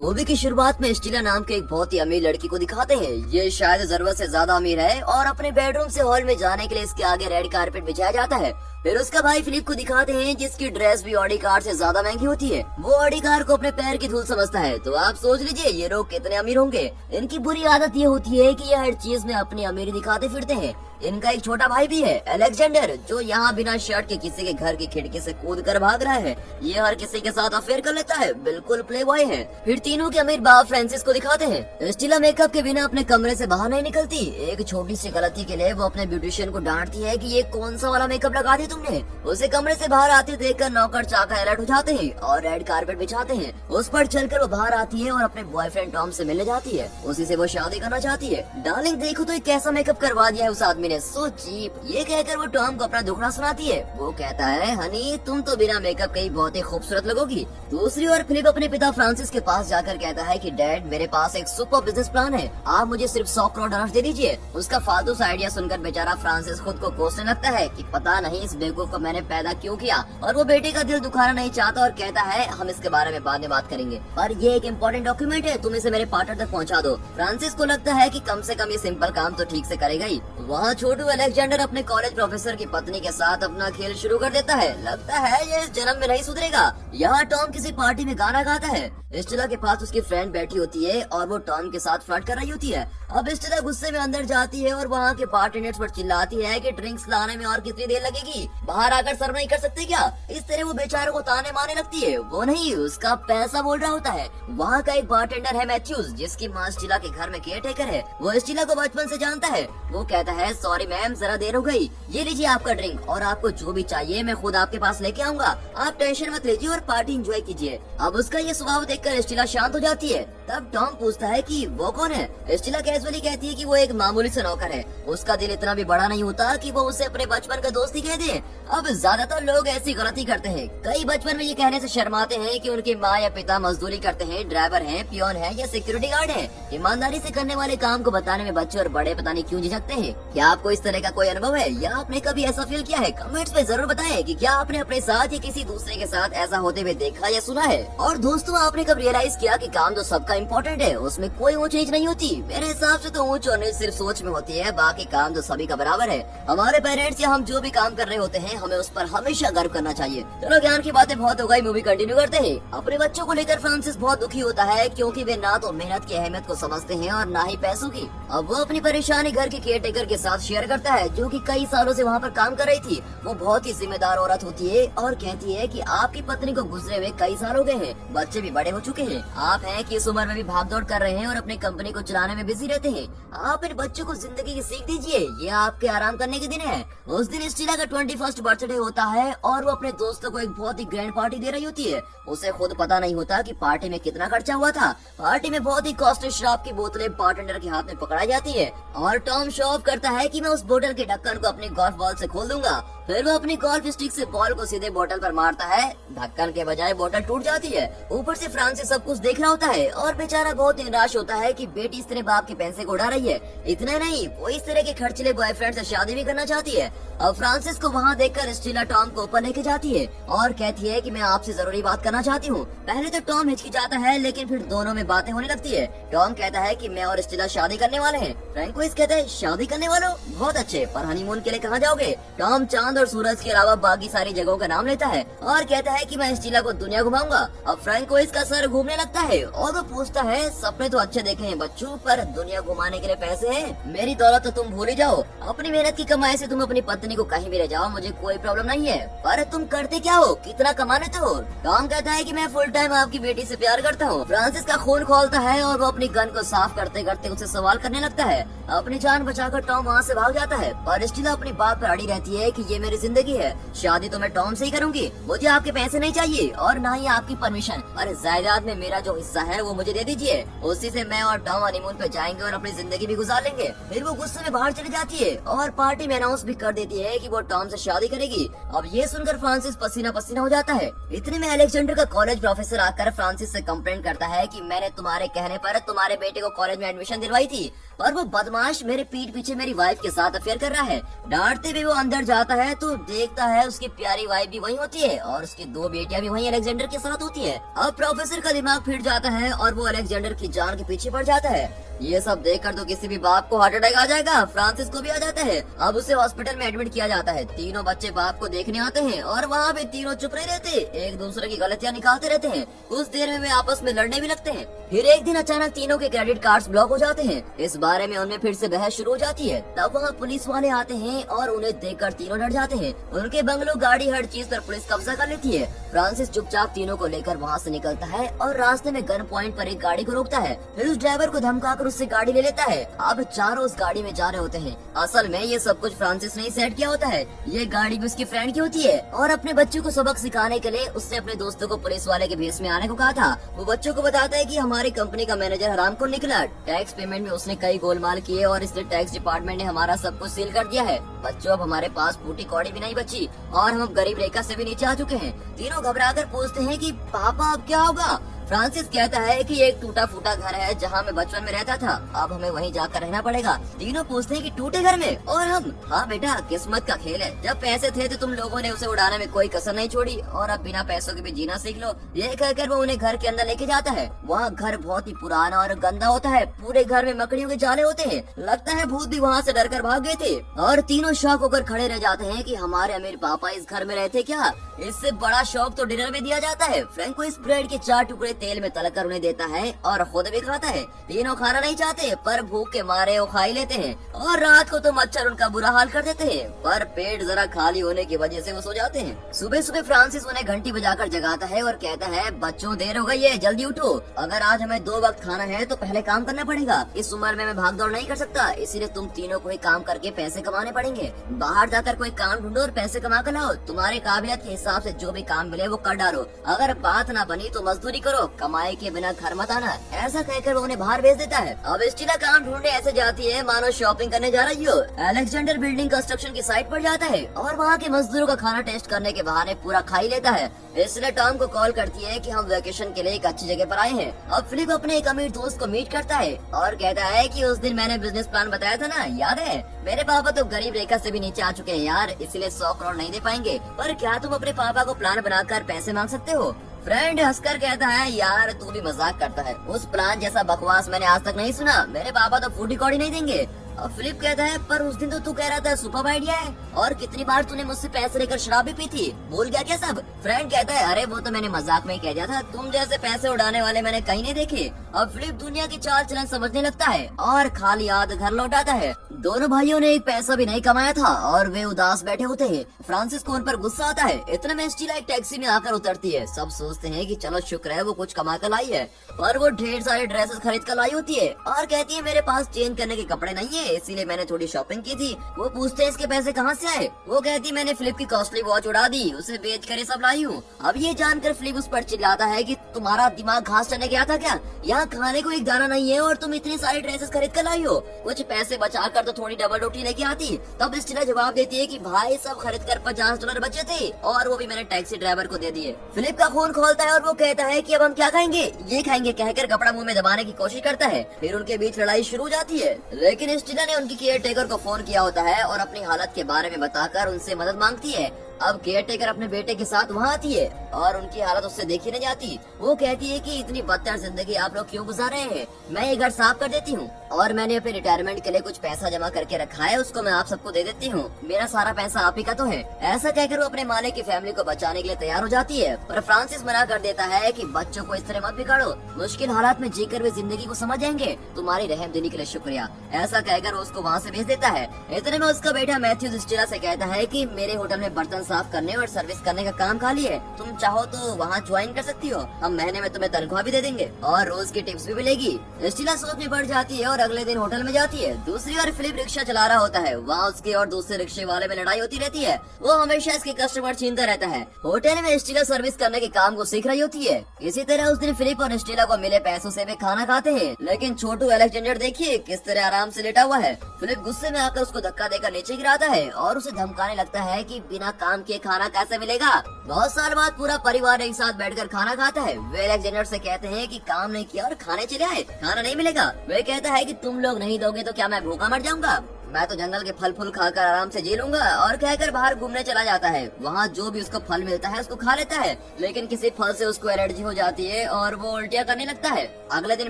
Movie की शुरुआत में स्टीला नाम के एक बहुत ही अमीर लड़की को दिखाते हैं। ये शायद जरूरत से ज्यादा अमीर है और अपने बेडरूम से हॉल में जाने के लिए इसके आगे रेड कारपेट बिछाया जाता है। फिर उसका भाई फिलिप को दिखाते हैं जिसकी ड्रेस भी ऑडी कार से ज्यादा महंगी होती है। वो ऑडी कार को अपने पैर की धूल समझता है। तो आप सोच लीजिए ये लोग कितने अमीर होंगे। इनकी बुरी आदत ये होती है कि ये हर चीज में अपनी अमीरी दिखाते फिरते हैं। इनका एक छोटा भाई भी है अलेक्जेंडर, जो यहाँ बिना शर्ट के किसी के घर की खिड़की से कूद कर भाग रहा है। ये हर किसी के साथ अफेयर कर लेता है, बिल्कुल प्ले बॉय है। फिर तीनों के अमीर बाप फ्रांसिस को दिखाते हैं। स्टीला मेकअप के बिना अपने कमरे से बाहर नहीं निकलती। एक छोटी सी गलती के लिए वो अपने ब्यूटिशियन को डांटती है कि ये कौन सा वाला मेकअप लगा दिया तुमने। उसे कमरे से बाहर आते देखकर नौकर चाकर अलर्ट हो जाते हैं और रेड कारपेट बिछाते हैं। उस पर चलकर वो बाहर आती है और अपने बॉयफ्रेंड टॉम से मिलने जाती है। उसी से वो शादी करना चाहती है। डार्लिंग देखो तो ये कैसा मेकअप करवा दिया है उस आदमी ने, सो चीप। ये कहकर वो टॉम को अपना दुखड़ा सुनाती है। वो कहता है हनी तुम तो बिना मेकअप के ही बहुत ही खूबसूरत लगोगी। दूसरी ओर फिलिप अपने पिता फ्रांसिस के पास जाकर कहता है कि डैड मेरे पास एक सुपर बिजनेस प्लान है, आप मुझे सिर्फ 100 करोड़ डॉलर दे दीजिए। उसका फालतू सा आइडिया सुनकर बेचारा फ्रांसिस खुद को कोसने लगता है कि पता नहीं इस बेवकूफ को मैंने पैदा क्यों किया। और वो बेटे का दिल दुखाना नहीं चाहता और कहता है हम इसके बारे में बाद में बात करेंगे, पर ये एक इम्पोर्टेंट डॉक्यूमेंट है, तुम इसे मेरे पार्टनर तक पहुंचा दो। फ्रांसिस को लगता है कि कम से कम ये सिंपल काम तो ठीक से करेगा ही। वहाँ छोटू अलेक्जेंडर अपने कॉलेज प्रोफेसर की पत्नी के साथ अपना खेल शुरू कर देता है। लगता है ये इस जन्म में नहीं सुधरेगा। यहाँ टॉम किसी पार्टी में गाना गाता है। स्टेला के पास उसकी फ्रेंड बैठी होती है और वो टॉम के साथ फ्लर्ट कर रही होती है। अब स्टेला गुस्से में अंदर जाती है और वहाँ के पार्टनर्स पर चिल्लाती है कि ड्रिंक्स लाने में और कितनी देर लगेगी, बाहर आकर सर्व नहीं कर सकते क्या। इस तरह वो बेचारों को ताने मारने लगती है। वो नहीं, उसका पैसा बोल रहा होता है। वहाँ का एक बारटेंडर है मैथ्यूज, जिसकी माँ स्टीला के घर में केयर टेकर है। वो स्टीला को बचपन से जानता है। वो कहता है सॉरी मैम जरा देर हो गई, ये लीजिए आपका ड्रिंक और आपको जो भी चाहिए मैं खुद आपके पास लेके आऊंगा, आप टेंशन मत लीजिए और पार्टी एंजॉय कीजिए। अब उसका ये स्वभाव देखकर स्टीला शांत हो जाती है। तब टॉम पूछता है कि वो कौन है। स्टीला कैजुअली कहती है कि वो एक मामूली सा नौकर है। उसका दिल इतना भी बड़ा नहीं होता कि वो उसे अपने बचपन का दोस्त ही कह दे। अब ज्यादातर लोग ऐसी गलती करते हैं। कई बचपन में ये कहने से शर्माते हैं कि उनकी माँ या पिता मजदूरी करते हैं, ड्राइवर हैं, पियोन है या सिक्योरिटी गार्ड है। ईमानदारी से करने वाले काम को बताने में बच्चे और बड़े पता नहीं क्यों झिझकते हैं। क्या आपको इस तरह का कोई अनुभव है या आपने कभी ऐसा फील किया है? कमेंट्स में जरूर बताएं कि क्या आपने अपने साथ या किसी दूसरे के साथ ऐसा होते हुए देखा या सुना है। और दोस्तों आपने कब रियलाइज किया कि काम तो सबका इम्पोर्टेंट है, उसमें कोई ऊंच नीच नहीं होती। मेरे हिसाब से तो ऊंच और नीच सिर्फ सोच में होती है, बाकी काम तो सभी का बराबर है। हमारे पेरेंट्स या हम जो भी काम कर रहे होते हैं हमें उस पर हमेशा गर्व करना चाहिए। चलो ज्ञान की बातें बहुत हो गई, मूवी कंटिन्यू करते हैं। अपने बच्चों को लेकर फ्रांसिस बहुत दुखी होता है क्योंकि वे ना तो मेहनत की अहमियत को समझते हैं और ना ही पैसों की। अब वो अपनी परेशानी घर के केयर टेकर के साथ शेयर करता है, जो कि कई सालों से वहाँ पर काम कर रही थी। वो बहुत ही जिम्मेदार औरत होती है और कहती है कि आपकी पत्नी को गुजरे हुए कई साल हो गए हैं, बच्चे भी बड़े हो चुके हैं, आप हैं कि इस उम्र में भी भागदौड़ कर रहे हैं और अपनी कंपनी को चलाने में बिजी रहते हैं। आप इन बच्चों को जिंदगी की सीख दीजिए, ये आपके आराम करने के दिन है। उस दिन स्टीला का 21st बर्थडे होता है और वो अपने दोस्तों को एक बहुत ही ग्रैंड पार्टी दे रही होती है। उसे खुद पता नहीं होता कि पार्टी में कितना खर्चा हुआ था। पार्टी में बहुत ही कॉस्टली शराब की बोतलें बारटेंडर के हाथ में पकड़ाई जाती है और टॉम शो ऑफ करता है कि मैं उस बोतल के ढक्कन को अपनी गोल्फ बॉल से खोल दूंगा। फिर वो अपनी गोल्फ स्टिक से बॉल को सीधे बोतल पर मारता है, ढक्कन के बजाय बोतल टूट जाती है। ऊपर से फ्रांसिस सब कुछ देख रहा होता है और बेचारा बहुत निराश होता है कि बेटी इस तरह बाप के पैसे को उड़ा रही है। इतना नहीं, वो इस तरह के खर्चीले बॉयफ्रेंड से शादी भी करना चाहती है। अब फ्रांसिस को वहाँ देखकर स्टीला टॉम को ऊपर लेके जाती है और कहती है कि मैं आपसे जरूरी बात करना चाहती हूँ। पहले तो टॉम हिचकिचाता है लेकिन फिर दोनों में बातें होने लगती है। टॉम कहता है कि मैं और स्टीला शादी करने वाले हैं। फ्रैंकोइस कहता है शादी करने वालों, बहुत अच्छे, पर हनीमून के लिए कहाँ जाओगे? टॉम चांद और सूरज के अलावा बाकी सारी जगहों का नाम लेता है और कहता है कि मैं स्टीला को दुनिया घुमाऊंगा। अब फ्रैंकोइस का सर घूमने लगता है और वो पूछता है सपने तो अच्छे देखे हैं बच्चों, पर दुनिया घुमाने के लिए पैसे हैं? मेरी दौलत तो तुम भूल ही जाओ, अपनी मेहनत की कमाई से तुम अपनी पत्नी को कहीं भी ले जाओ, मुझे कोई प्रॉब्लम नहीं है, पर तुम करते क्या हो, कितना कमा लेते हो? टॉम कहता है कि मैं फुल टाइम आपकी बेटी से प्यार करता हूँ। फ्रांसिस का खून खोलता है और वो अपनी गन को साफ करते करते उसे सवाल करने लगता है। अपनी जान बचाकर टॉम वहाँ से भाग जाता है, पर स्टीला अपनी बात पर अड़ी रहती है कि ये मेरी जिंदगी है, शादी तो मैं टॉम से ही करूंगी, मुझे आपके पैसे नहीं चाहिए और ना ही आपकी परमिशन, और जायदाद में मेरा जो हिस्सा है वो मुझे दे दीजिए, उसी से मैं और टॉम हनीमून पे जाएंगे और अपनी जिंदगी भी गुजार लेंगे। फिर वो गुस्से में बाहर चली जाती है और पार्टी में अनाउंस भी कर देती है कि वो टॉम से शादी करेगी। अब ये सुनकर फ्रांसिस पसीना पसीना हो जाता है। इतने में अलेक्जेंडर का कॉलेज प्रोफेसर आकर फ्रांसिस से कंप्लेंट करता है कि मैंने तुम्हारे कहने पर तुम्हारे बेटे को कॉलेज में एडमिशन दिलवाई थी, पर वो बदमाश मेरे पीठ पीछे मेरी वाइफ के साथ अफेयर कर रहा है। डांटते हुए वो अंदर जाता है तो देखता है उसकी प्यारी वाइफ भी वहीं होती है और उसकी 2 बेटियां भी वहीं अलेक्जेंडर के साथ होती है। अब प्रोफेसर का दिमाग फिट जाता है और वो अलेक्जेंडर की जान के पीछे पड़ जाता है। ये सब देखकर तो किसी भी बाप को हार्ट अटैक आ जाएगा। फ्रांसिस को भी आ जाता है। अब उसे हॉस्पिटल में एडमिट किया जाता है। तीनों बच्चे बाप को देखने आते हैं और वहाँ पे तीनों चुप नहीं रहते, एक दूसरे की गलतियाँ निकालते रहते हैं। कुछ देर में वे आपस में लड़ने भी लगते हैं। फिर एक दिन अचानक तीनों के क्रेडिट कार्ड्स ब्लॉक हो जाते हैं। इस बारे में उनमें फिर से बहस शुरू हो जाती है। तब वहाँ पुलिस वाले आते हैं और उन्हें देखकर तीनों डर जाते हैं। उनके बंगलो, गाड़ी, हर चीज पर पुलिस कब्जा कर लेती है। फ्रांसिस चुपचाप तीनों को लेकर वहाँ से निकलता है और रास्ते में गन पॉइंट पर एक गाड़ी को रोकता है। फिर उस ड्राइवर को धमकाकर उससे गाड़ी ले लेता है। अब चारों उस गाड़ी में जा रहे होते हैं। असल में ये सब कुछ फ्रांसिस ने ही सेट किया होता है। ये गाड़ी भी उसकी फ्रेंड की होती है और अपने बच्चों को सबक सिखाने के लिए उसने अपने दोस्तों को पुलिस वाले के भेष में आने को कहा था। वो बच्चों को बताता है कि हमारी कंपनी का मैनेजर हराम को निकला, टैक्स पेमेंट में उसने कई गोलमाल किए और इसलिए टैक्स डिपार्टमेंट ने हमारा सब कुछ सील कर दिया है। बच्चों, अब हमारे पास फूटी कौड़ी भी नहीं बची और हम गरीब रेखा से भी नीचे आ चुके हैं। तीनों घबराकर पूछते हैं कि पापा अब क्या होगा। फ्रांसिस कहता है कि एक टूटा फूटा घर है जहाँ मैं बचपन में रहता था, अब हमें वहीं जाकर रहना पड़ेगा। तीनों पूछते हैं कि टूटे घर में, और हम, हाँ बेटा, किस्मत का खेल है। जब पैसे थे तो तुम लोगों ने उसे उड़ाने में कोई कसर नहीं छोड़ी और अब बिना पैसों के भी जीना सीख लो। ये कहकर वो उन्हें घर के अंदर लेके जाता है। वहाँ घर बहुत ही पुराना और गंदा होता है। पूरे घर में मकड़ियों के जाले होते हैं। लगता है भूत भी वहाँ से डरकर भाग गए थे। और तीनों शॉक होकर खड़े रह जाते हैं कि हमारे अमीर पापा इस घर में रहते क्या। इससे बड़ा शौक तो डिनर में दिया जाता है। फ्रैंको इस ब्रेड के 4 टुकड़े तेल में तलकर उन्हें देता है और खुद भी खाता है। तीनों खाना नहीं चाहते पर भूख के मारे वो खा ही लेते हैं और रात को तो मच्छर उनका बुरा हाल कर देते हैं, पर पेट जरा खाली होने की वजह से वो सो जाते हैं। सुबह सुबह फ्रांसिस उन्हें घंटी बजाकर जगाता है और कहता है, बच्चों देर हो गई है, जल्दी उठो। अगर आज हमें 2 वक्त खाना है तो पहले काम करना पड़ेगा। इस उम्र में मैं भाग दौड़ नहीं कर सकता, इसीलिए तुम तीनों को ही काम करके पैसे कमाने पड़ेंगे। बाहर जाकर कोई काम ढूंढो और पैसे कमा कर लाओ। तुम्हारे काबिलियत के हिसाब से जो भी काम मिले वो कर डालो। अगर बात ना बनी तो मजदूरी करो, कमाई के बिना घर मत आना। ऐसा कहकर वो उन्हें बाहर भेज देता है। अब स्टीला काम ढूंढने ऐसे जाती है मानो शॉपिंग करने जा रही हो। अलेक्जेंडर बिल्डिंग कंस्ट्रक्शन की साइट पर जाता है और वहाँ के मजदूरों का खाना टेस्ट करने के बहाने पूरा खा ही लेता है। इसलिए टॉम को कॉल करती है कि हम वेकेशन के लिए एक अच्छी जगह पर आए हैं। अब फिलिप अपने एक अमीर दोस्त को मीट करता है और कहता है कि उस दिन मैंने बिजनेस प्लान बताया था ना, याद है? मेरे पापा तो गरीब रेखा से भी नीचे आ चुके हैं यार, इसलिए 100 करोड़ नहीं दे पाएंगे, पर क्या तुम अपने पापा को प्लान बनाकर पैसे मांग सकते हो? फ्रेंड हंसकर कहता है, यार तू भी मजाक करता है, उस प्लान जैसा बकवास मैंने आज तक नहीं सुना। मेरे पापा तो फूटी कौड़ी नहीं देंगे। अब फिलिप कहता है, पर उस दिन तो तू कह रहा था सुपर आइडिया है, और कितनी बार तूने मुझसे पैसे लेकर शराब भी पी थी, भूल गया क्या सब? फ्रेंड कहता है, अरे वो तो मैंने मजाक में ही कह दिया था, तुम जैसे पैसे उड़ाने वाले मैंने कहीं नहीं देखे। अब फिलिप दुनिया की चाल चलन समझने लगता है और खाली हाथ घर लौट आता है। दोनों भाइयों ने एक पैसा भी नहीं कमाया था और वे उदास बैठे होते हैं। फ्रांसिस को उन पर गुस्सा आता है। इतने में स्टीला एक टैक्सी में आकर उतरती है। सब सोचते हैं कि चलो शुक्र है वो कुछ कमा कर लाई है, पर वो ढेर सारे ड्रेसेस खरीद कर लाई होती है और कहती है मेरे पास चेंज करने के कपड़े नहीं है, इसीलिए मैंने थोड़ी शॉपिंग की थी। वो पूछते हैं इसके पैसे कहाँ से आए? वो कहती मैंने फिलिप की कॉस्टली वॉच उड़ा दी, उसे बेच कर ये सब लाई हूँ। अब ये जानकर फिलिप उस पर चिल्लाता है कि तुम्हारा दिमाग घास चढ़ने गया था क्या? यहाँ खाने को एक दाना नहीं है और तुम इतनी सारी ड्रेसेस खरीद कर लाई हो, कुछ पैसे बचा कर तो थोड़ी डबल रोटी लेके आती। तब स्टीला जवाब देती है कि भाई सब खरीद कर $50 बचे थे और वो भी मैंने टैक्सी ड्राइवर को दे दिए। फिलिप का खून खोलता है और वो कहता है कि अब हम क्या खाएंगे? ये खाएंगे कहकर कपड़ा मुंह में दबाने की कोशिश करता है। फिर उनके बीच लड़ाई शुरू हो जाती है, लेकिन स्टीला ने उनकी केयर टेकर को फोन किया होता है और अपनी हालत के बारे में बताकर उनसे मदद मांगती है। अब केयर टेकर अपने बेटे के साथ वहाँ आती है और उनकी हालत उससे देखी नहीं जाती। वो कहती है कि इतनी बदतर जिंदगी आप लोग क्यों गुजार रहे हैं? मैं ये घर साफ कर देती हूँ और मैंने अपने रिटायरमेंट के लिए कुछ पैसा जमा करके रखा है, उसको मैं आप सबको दे देती हूँ। मेरा सारा पैसा आप ही का तो है। ऐसा कहकर वो अपने मालिक की फैमिली को बचाने के लिए तैयार हो जाती है, पर फ्रांसिस मना कर देता है कि बच्चों को इस तरह मत बिगाड़ो, मुश्किल हालात में जीकर वे जिंदगी को समझ जाएंगे। तुम्हारी रहमदिली के लिए शुक्रिया। ऐसा कहकर वो उसको वहाँ से भेज देता है। इतने में उसका बेटा मैथ्यूज स्टीला से कहता है कि मेरे होटल में बर्तन साफ करने और सर्विस करने का काम खाली है, तुम चाहो तो वहाँ ज्वाइन कर सकती हो, हम महीने में तुम्हें तनख्वाह भी दे देंगे और रोज की टिप्स भी मिलेगी। स्टीला सोच में पड़ जाती है और अगले दिन होटल में जाती है। दूसरी ओर फिलिप रिक्शा चला रहा होता है। वहाँ उसके और दूसरे रिक्शे वाले में लड़ाई होती रहती है। वो हमेशा इसके कस्टमर छीनता रहता है। होटल में स्टीला सर्विस करने के काम को सीख रही होती है। इसी तरह उस दिन फिलिप और स्टीला को मिले पैसों से वे खाना खाते हैं, लेकिन छोटू अलेक्जेंडर देखिए किस तरह आराम से लेटा हुआ है। फिलिप गुस्से में आकर उसको धक्का देकर नीचे गिराता है और उसे धमकाने लगता है कि बिना काम किए खाना कैसे मिलेगा। बहुत साल बाद पूरा परिवार एक साथ बैठकर खाना खाता है। वे अलेक्जेंडर से कहते हैं कि काम नहीं किया और खाने चले आए, खाना नहीं मिलेगा। वे कहता है कि तुम लोग नहीं दोगे तो क्या मैं भूखा मर जाऊंगा? मैं तो जंगल के फल फूल खाकर आराम से जी लूंगा, और कहकर बाहर घूमने चला जाता है। वहाँ जो भी उसको फल मिलता है उसको खा लेता है, लेकिन किसी फल से उसको एलर्जी हो जाती है और वो उल्टियाँ करने लगता है। अगले दिन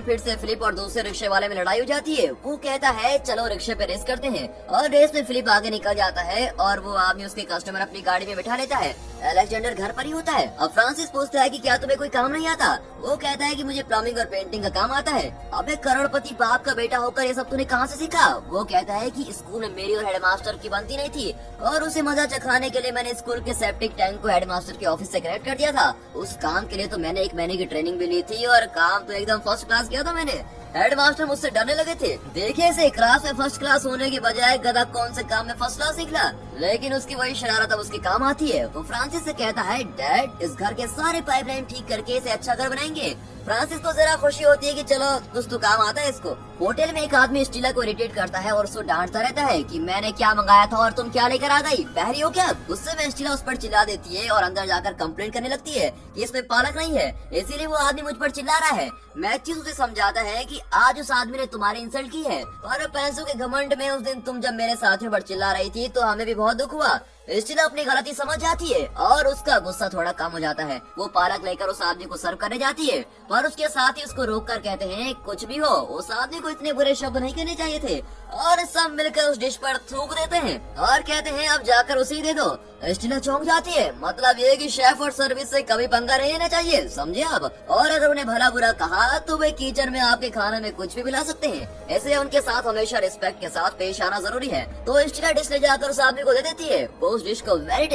फिर से फिलिप और दूसरे रिक्शे वाले में लड़ाई हो जाती है। वो कहता है चलो रिक्शे पे रेस करते हैं, और रेस में फिलिप आगे निकल जाता है और वो आदमी उसके कस्टमर अपनी गाड़ी में बिठा लेता है। अलेक्जेंडर घर पर ही होता है। अब फ्रांसिस पूछता है कि क्या तुम्हें कोई काम नहीं आता? वो कहता है कि मुझे प्लम्बिंग और पेंटिंग का काम आता है। अबे करोड़पति बाप का बेटा होकर ये सब तूने कहाँ से सीखा? वो कहता है कि स्कूल में मेरी और हेडमास्टर की बनती नहीं थी, और उसे मजा चखाने के लिए मैंने स्कूल के सेप्टिक टैंक को हेडमास्टर के ऑफिस से कनेक्ट कर दिया था। उस काम के लिए तो मैंने 1 महीने की ट्रेनिंग भी ली थी, और काम तो एकदम फर्स्ट क्लास किया था मैंने। हेडमास्टर मुझसे डरने लगे थे। देखिए इसे क्लास में फर्स्ट क्लास होने की बजाय गधा कौन से काम में फर्स्ट क्लास निकला, लेकिन उसकी वही शरारत अब उसके काम आती है। वो फ्रांसिस से कहता है डैड इस घर के सारे पाइपलाइन ठीक करके इसे अच्छा घर बनाएंगे। फ्रांसिस को जरा खुशी होती है कि चलो कुछ तो काम आता है इसको। होटल में एक आदमी स्टीला को इरिटेट करता है और उसको डांटता रहता है कि मैंने क्या मंगाया था और तुम क्या लेकर आ गई, बहरी हो क्या? गुस्से में स्टीला उस पर चिल्ला देती है और अंदर जाकर कंप्लेंट करने लगती है कि इसमें पालक नहीं है, इसीलिए वो आदमी मुझ पर चिल्ला रहा है। मैथ्यूज उसे समझाता है कि आज उस आदमी ने तुम्हारी इंसल्ट की है, और पैसों के घमंड में उस दिन तुम जब मेरे साथियों पर चिल्ला रही थी तो हमें भी बहुत दुख हुआ। स्टीला अपनी गलती समझ जाती है और उसका गुस्सा थोड़ा कम हो जाता है। वो पालक लेकर उस आदमी को सर्व करने जाती है, पर उसके साथ ही उसको रोककर कहते हैं कुछ भी हो उस आदमी को इतने बुरे शब्द नहीं कहने चाहिए थे, और सब मिलकर उस डिश पर थूक देते हैं और कहते हैं अब जाकर उसे दे दो। स्टीला चौंक जाती है। मतलब ये कि शेफ और सर्विस से कभी पंगा नहीं लेना चाहिए, समझे आप? और अगर उन्हें भला बुरा कहा तो वे किचन में आपके खाने में कुछ भी मिला सकते हैं, ऐसे उनके साथ हमेशा रिस्पेक्ट के साथ पेश आना जरूरी है। तो स्टीला डिश ले जाकर उस आदमी को दे देती है। वो उस डिश को वेरी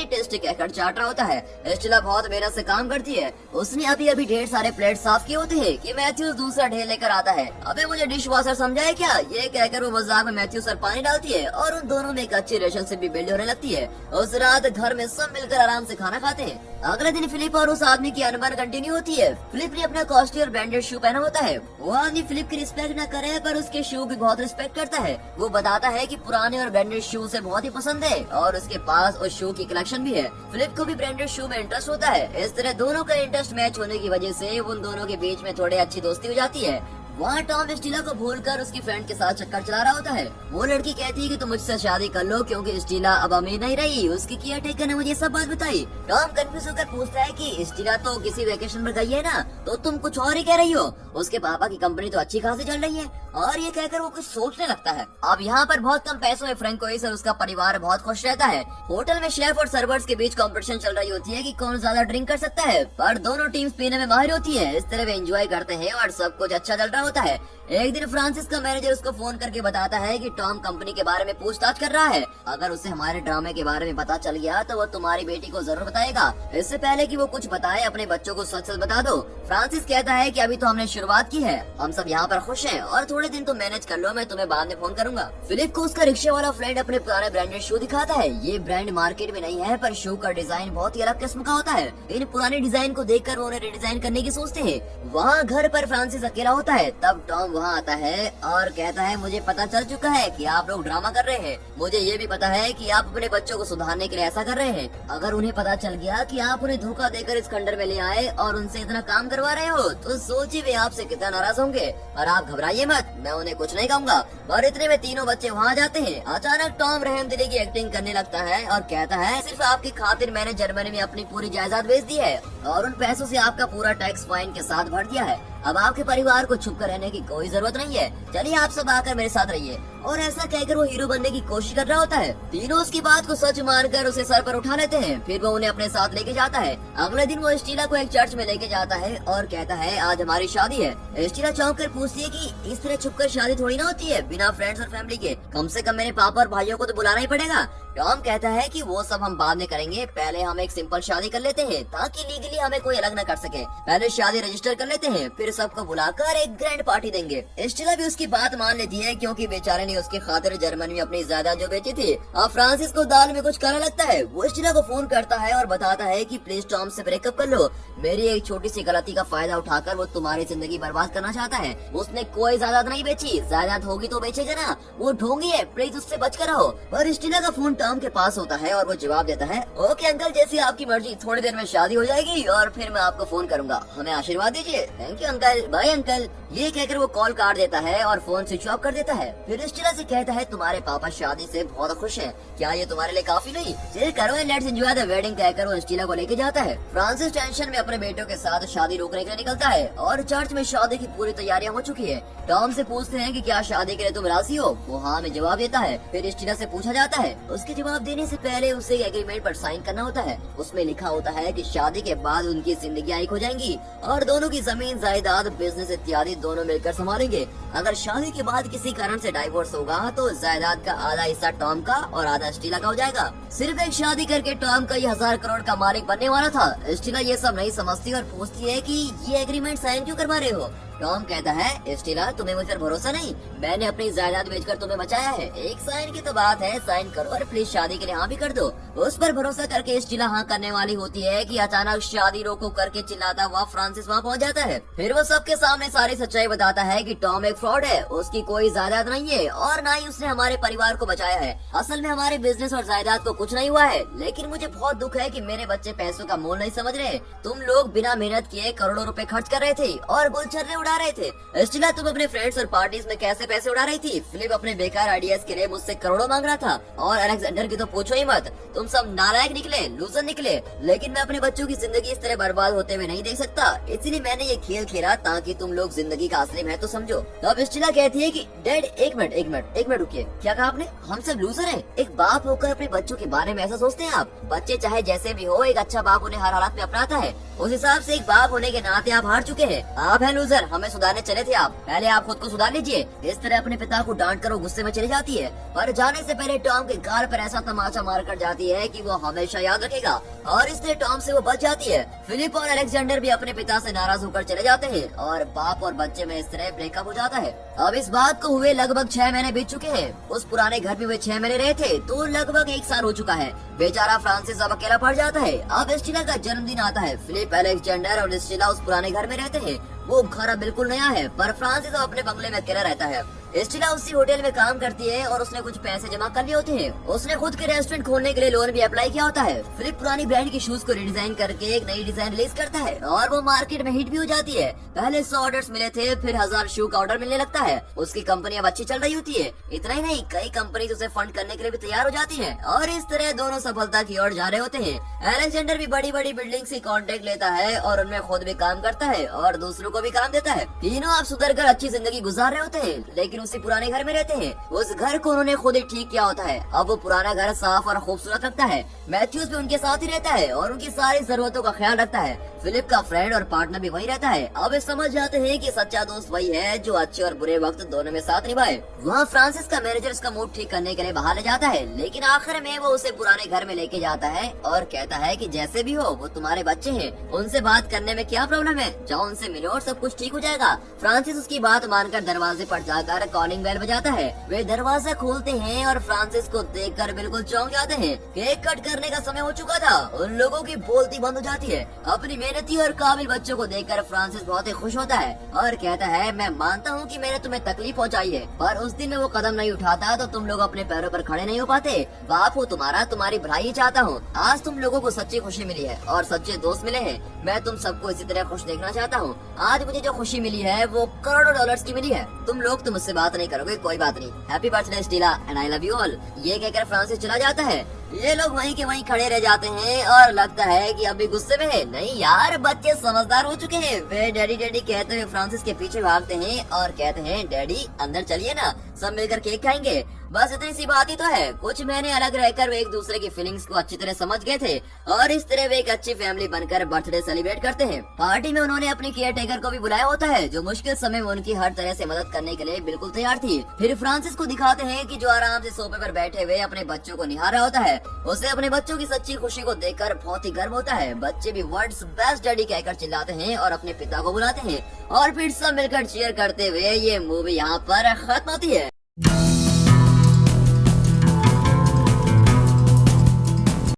टेस्टी कहकर चाट रहा होता है। स्टीला बहुत मेहनत से काम करती है। उसने अभी अभी ढेर सारे प्लेट साफ किए होते हैं कि मैथ्यूज दूसरा ढेर लेकर आता है। अबे मुझे डिश वॉशर समझाए क्या? ये कहकर वो मजाक में मैथ्यूज पर पानी डालती है और उन दोनों में एक अच्छी रिलेशनशिप भी बिल्ड होने लगती है। उस रात घर में सब मिलकर आराम से खाना खाते हैं। अगले दिन फिलिप और उस आदमी की अनबन कंटिन्यू होती है। फिलिप ने अपना कॉस्टली और ब्रांडेड शू पहना होता है। वो आदमी फिलिप की रिस्पेक्ट न करे पर उसके शू की बहुत रिस्पेक्ट करता है। वो बताता है कि पुराने और ब्रांडेड शू उसे बहुत ही पसंद है और उसके पास उस शू की कलेक्शन भी है। फिलिप को भी ब्रांडेड शू में इंटरेस्ट होता है। इस तरह दोनों का इंटरेस्ट मैच होने की वजह से उन दोनों के बीच में थोड़ी अच्छी दोस्ती हो जाती है। वहाँ टॉम स्टीला को भूलकर उसकी फ्रेंड के साथ चक्कर चला रहा होता है। वो लड़की कहती है कि तुम मुझसे शादी कर लो क्योंकि स्टीला अब अमीर नहीं रही। उसकी केयर टेकर ने मुझे सब बात बताई। टॉम कंफ्यूज होकर पूछता है कि स्टीला तो किसी वेकेशन पर गई है ना, तो तुम कुछ और ही कह रही हो? उसके पापा की कंपनी तो अच्छी खासी चल रही है। और ये कहकर वो कुछ सोचने लगता है। अब यहाँ पर बहुत कम पैसों में फ्रैंकोइस और उसका परिवार बहुत खुश रहता है। होटल में शेफ और सर्वर्स के बीच कंपटीशन चल रही होती है कि कौन ज्यादा ड्रिंक कर सकता है, पर दोनों टीम्स पीने में माहिर होती है। इस तरह वे एंजॉय करते हैं और सब कुछ अच्छा चल रहा होता है। एक दिन फ्रांसिस का मैनेजर उसको फोन करके बताता है कि टॉम कंपनी के बारे में पूछताछ कर रहा है। अगर उसे हमारे ड्रामे के बारे में पता चल गया तो वो तुम्हारी बेटी को जरूर बताएगा। इससे पहले कि वो कुछ बताए अपने बच्चों को सच सच बता दो। फ्रांसिस कहता है कि अभी तो हमने शुरुआत की है, हम सब यहाँ पर खुश हैं और थोड़े दिन तो मैनेज कर लो, मैं तुम्हें बाद में फोन करूंगा। फिलिप को उसका रिक्शे वाला फ्रेंड अपने पुराने ब्रांडेड शू दिखाता है। ये ब्रांड मार्केट में नहीं है, पर शू का डिजाइन बहुत ही अलग किस्म का होता है। इन पुराने डिजाइन को देखकर वो उन्हें रिडिजाइन करने की सोचते हैं। वहाँ घर पर फ्रांसिस अकेला होता है। तब टॉम वहाँ आता है और कहता है मुझे पता चल चुका है कि आप लोग ड्रामा कर रहे हैं। मुझे ये भी पता है कि आप अपने बच्चों को सुधारने के लिए ऐसा कर रहे हैं। अगर उन्हें पता चल गया कि आप उन्हें धोखा देकर इस खंडर में ले आए और उनसे इतना काम करवा रहे हो तो सोचिए वे आपसे कितना नाराज होंगे। और आप घबराइए मत, मैं उन्हें कुछ नहीं कहूँगा। और इतने में तीनों बच्चे वहाँ जाते हैं। अचानक टॉम रहमदिली की एक्टिंग करने लगता है और कहता है सिर्फ आपकी खातिर मैंने जर्मनी में अपनी पूरी जायदाद बेच दी है और उन पैसों से आपका पूरा टैक्स फाइन के साथ भर दिया है। अब आपके परिवार को छुप कर रहने की कोई जरूरत नहीं है। चलिए आप सब आकर मेरे साथ रहिए। और ऐसा कहकर वो हीरो बनने की कोशिश कर रहा होता है। तीनों उसकी बात को सच मानकर उसे सर पर उठा लेते हैं। फिर वो उन्हें अपने साथ लेके जाता है। अगले दिन वो स्टीला को एक चर्च में लेके जाता है और कहता है आज हमारी शादी है। स्टीला चौंक कर पूछती है कि इस तरह छुपकर शादी थोड़ी ना होती है बिना फ्रेंड्स और फैमिली के। कम से कम मेरे पापा और भाइयों को तो बुलाना ही पड़ेगा। टॉम कहता है कि वो सब हम बाद में करेंगे, पहले हम एक सिंपल शादी कर लेते हैं ताकि लीगली हमें कोई अलग न कर सके। पहले शादी रजिस्टर कर लेते हैं, फिर सबको बुलाकर एक ग्रैंड पार्टी देंगे। स्टीला भी उसकी बात मान लेती है क्योंकि बेचारे ने उसकी खातिर जर्मनी में अपनी जायदाद जो बेची थी। अब फ्रांसिस को दाल में कुछ काला लगता है। वो स्टीला को फोन करता है और बताता है कि प्लीज टॉम से ब्रेकअप कर लो। मेरी एक छोटी सी गलती का फायदा उठाकर वो तुम्हारी जिंदगी बर्बाद करना चाहता है। उसने कोई जायदाद नहीं बेची, जायदाद होगी तो बेचेगा ना, वो ढोंगी है, प्लीज उससे बच कर रहो। और स्टीला का फोन टॉम के पास होता है और वो जवाब देता है, ओके अंकल, जैसी आपकी मर्जी, थोड़ी देर में शादी हो जाएगी और फिर मैं आपको फोन करूंगा, हमें आशीर्वाद दीजिए। Thank you uncle, bye uncle. ये कहकर वो कॉल काट देता है और फोन स्विच ऑफ कर देता है। फिर स्टीला से कहता है, तुम्हारे पापा शादी से बहुत खुश हैं, क्या ये तुम्हारे लिए काफी नहीं? चलिए करो, लेट्स एंजॉय द वेडिंग कहकर वो स्टीला को लेके जाता है। फ्रांसिस टेंशन में अपने बेटों के साथ शादी रोकने के लिए निकलता है और चर्च में शादी की पूरी तैयारियां हो चुकी है। टॉम से पूछते हैं कि क्या शादी के लिए तुम राजी हो? वो हाँ में जवाब देता है। फिर स्टीला से पूछा जाता है, उसके जवाब देने से पहले उसे एग्रीमेंट पर साइन करना होता है। उसमें लिखा होता है कि शादी के बाद उनकी जिंदगी एक हो जाएंगी और दोनों की जमीन, जायदाद, बिजनेस इत्यादि दोनों मिलकर संभालेंगे। अगर शादी के बाद किसी कारण से डाइवोर्स होगा तो जायदाद का आधा हिस्सा टॉम का और आधा स्टीला का हो जाएगा। सिर्फ एक शादी करके टॉम का ये 1000 करोड़ का मालिक बनने वाला था। स्टीला ये सब नहीं समझती और पूछती है कि ये एग्रीमेंट साइन क्यों करवा रहे हो? टॉम कहता है, स्टीला तुम्हें मुझ पर भरोसा नहीं? मैंने अपनी जायदाद बेचकर तुम्हें बचाया है, एक साइन की तो बात है, साइन करो और प्लीज शादी के लिए हाँ भी कर दो। उस पर भरोसा करके स्टीला हाँ करने वाली होती है कि अचानक शादी रोको करके चिल्लाता हुआ फ्रांसिस वहाँ पहुँच जाता है। फिर वो सबके सामने सारी सच्चाई बताता है कि टॉम एक फ्रॉड है, उसकी कोई जायदाद नहीं है और न ही उसने हमारे परिवार को बचाया है। असल में हमारे बिजनेस और जायदाद को कुछ नहीं हुआ है, लेकिन मुझे बहुत दुख है कि मेरे बच्चे पैसों का मोल नहीं समझ रहे। तुम लोग बिना मेहनत किए करोड़ों रुपए खर्च कर रहे थे और गुलछर्रे उड़ा रहे थे। स्टीला तुम अपने फ्रेंड्स और पार्टीज में कैसे पैसे उड़ा रही थी? फिलिप अपने बेकार आइडियाज के लिए मुझसे करोड़ों मांग रहा था और अलेक्जेंडर की तो पूछो ही मत। तुम सब नालायक निकले, लूजर निकले, लेकिन मैं अपने बच्चों की जिंदगी इस तरह बर्बाद होते हुए नहीं देख सकता, इसलिए मैंने ये खेल खेला ताकि तुम लोग जिंदगी का असली महत्व समझो। तब स्टीला कहती है कि डैड एक मिनट रुकिए, क्या कहा आपने? हम सब लूजर हैं? एक बाप होकर अपने बच्चों के बारे में ऐसा सोचते हैं आप? बच्चे चाहे जैसे भी हो, एक अच्छा बाप उन्हें हर हालात में अपनाता है। उस हिसाब से एक बाप होने के नाते आप हार चुके हैं। आप हैं लूजर, हमें सुधारने चले थे आप, पहले आप खुद को सुधार लीजिए। इस तरह अपने पिता को डांट कर वो गुस्से में चली जाती है, पर जाने से पहले टॉम के गाल पर ऐसा तमाचा मार कर जाती है कि वो हमेशा याद रखेगा और इसलिए टॉम से वो बच जाती है। फिलिप और अलेक्जेंडर भी अपने पिता से नाराज होकर चले जाते हैं और बाप और बच्चे में इस तरह ब्रेकअप हो जाता है। अब इस बात को हुए लगभग 6 महीने बीत चुके हैं। उस पुराने घर में वे 6 महीने रहे थे, तो लगभग 1 साल हो चुका है। बेचारा फ्रांसिस अब अकेला पड़ जाता है। अब स्टीला का जन्मदिन आता है। फिलिप, अलेक्जेंडर और स्टीला उस पुराने घर में रहते हैं। वो घर बिल्कुल नया है, पर फ्रांसिस अपने बंगले में अकेला रहता है। स्टीला उसी होटल में काम करती है और उसने कुछ पैसे जमा कर लिए होते हैं। उसने खुद के रेस्टोरेंट खोलने के लिए लोन भी अप्लाई किया होता है। फिलिप पुरानी ब्रांड की शूज को रिडिजाइन करके एक नई डिजाइन रिलीज करता है और वो मार्केट में हिट भी हो जाती है। पहले 100 ऑर्डर्स मिले थे, फिर 1000 शू का ऑर्डर मिलने लगता है। उसकी कंपनी अब अच्छी चल रही होती है। इतना ही नहीं, कई कंपनी उसे फंड करने के लिए भी तैयार हो जाती है और इस तरह दोनों सफलता की ओर जा रहे होते हैं। अलेक्जेंडर भी बड़ी बड़ी बिल्डिंग से कॉन्ट्रैक्ट लेता है और उनमें खुद भी काम करता है और दूसरों को भी काम देता है। तीनों आप सुधर कर अच्छी जिंदगी गुजार रहे होते हैं, लेकिन उसी पुराने घर में रहते हैं। उस घर को उन्होंने खुद ही ठीक किया होता है। अब वो पुराना घर साफ और खूबसूरत रखता है। मैथ्यूज भी उनके साथ ही रहता है और उनकी सारी जरूरतों का ख्याल रखता है। फिलिप का फ्रेंड और पार्टनर भी वही रहता है। अब वे समझ जाते हैं कि सच्चा दोस्त वही है जो अच्छे और बुरे वक्त दोनों में साथ निभाए। वहाँ फ्रांसिस का मैनेजर उसका मूड ठीक करने के लिए बाहर ले जाता है, लेकिन आखिर में वो उसे पुराने घर में लेके जाता है और कहता है कि जैसे भी हो वो तुम्हारे बच्चे हैं, उनसे बात करने में क्या प्रॉब्लम है, जाओ उनसे मिलो और सब कुछ ठीक हो जाएगा। फ्रांसिस उसकी बात मानकर दरवाजे पर जाकर कॉलिंग बेल बजाता है। वे दरवाजा खोलते हैं और फ्रांसिस को देखकर बिल्कुल चौंक जाते हैं। केक कट करने का समय हो चुका था। उन लोगों की बोलती बंद हो जाती है। अपनी मेहनती और काबिल बच्चों को देखकर फ्रांसिस बहुत ही खुश होता है और कहता है, मैं मानता हूँ कि मैंने तुम्हें तकलीफ पहुँचाई है, पर उस दिन में वो कदम नहीं उठाता तो तुम लोग अपने पैरों पर खड़े नहीं हो पाते। बाप हो तुम्हारा, तुम्हारी भलाई ही चाहता हूँ। आज तुम लोगों को सच्ची खुशी मिली है और सच्चे दोस्त मिले हैं। मैं तुम सबको इसी तरह खुश देखना चाहता हूँ। आज मुझे जो खुशी मिली है वो करोड़ों डॉलर्स की मिली है। तुम लोग तो मुझसे बात नहीं करोगे, कोई बात नहीं। Happy birthday Stella and I love you all. ये कहकर फ्रांसिस चला जाता है। ये लोग वहीं के वहीं खड़े रह जाते हैं और लगता है कि अभी गुस्से में है। नहीं यार, बच्चे समझदार हो चुके हैं। वे डैडी डैडी कहते हुए फ्रांसिस के पीछे भागते हैं और कहते हैं, डैडी अंदर चलिए ना, सब मिलकर केक खाएंगे। बस इतनी सी बात ही तो है। कुछ महीने अलग रहकर वे एक दूसरे की फीलिंग्स को अच्छी तरह समझ गए थे और इस तरह वे एक अच्छी फैमिली बनकर बर्थडे सेलिब्रेट करते हैं। पार्टी में उन्होंने अपने केयर टेकर को भी बुलाया होता है, जो मुश्किल समय में उनकी हर तरह से मदद करने के लिए बिल्कुल तैयार थी। फिर फ्रांसिस को दिखाते हैं कि जो आराम से सोफे पर बैठे हुए अपने बच्चों को निहार रहा होता है। उसे अपने बच्चों की सच्ची खुशी को देखकर बहुत ही गर्व होता है। बच्चे भी वर्ल्ड्स बेस्ट डैडी कहकर चिल्लाते हैं और अपने पिता को बुलाते हैं और फिर सब मिलकर चीयर करते हुए ये मूवी यहाँ पर खत्म होती है।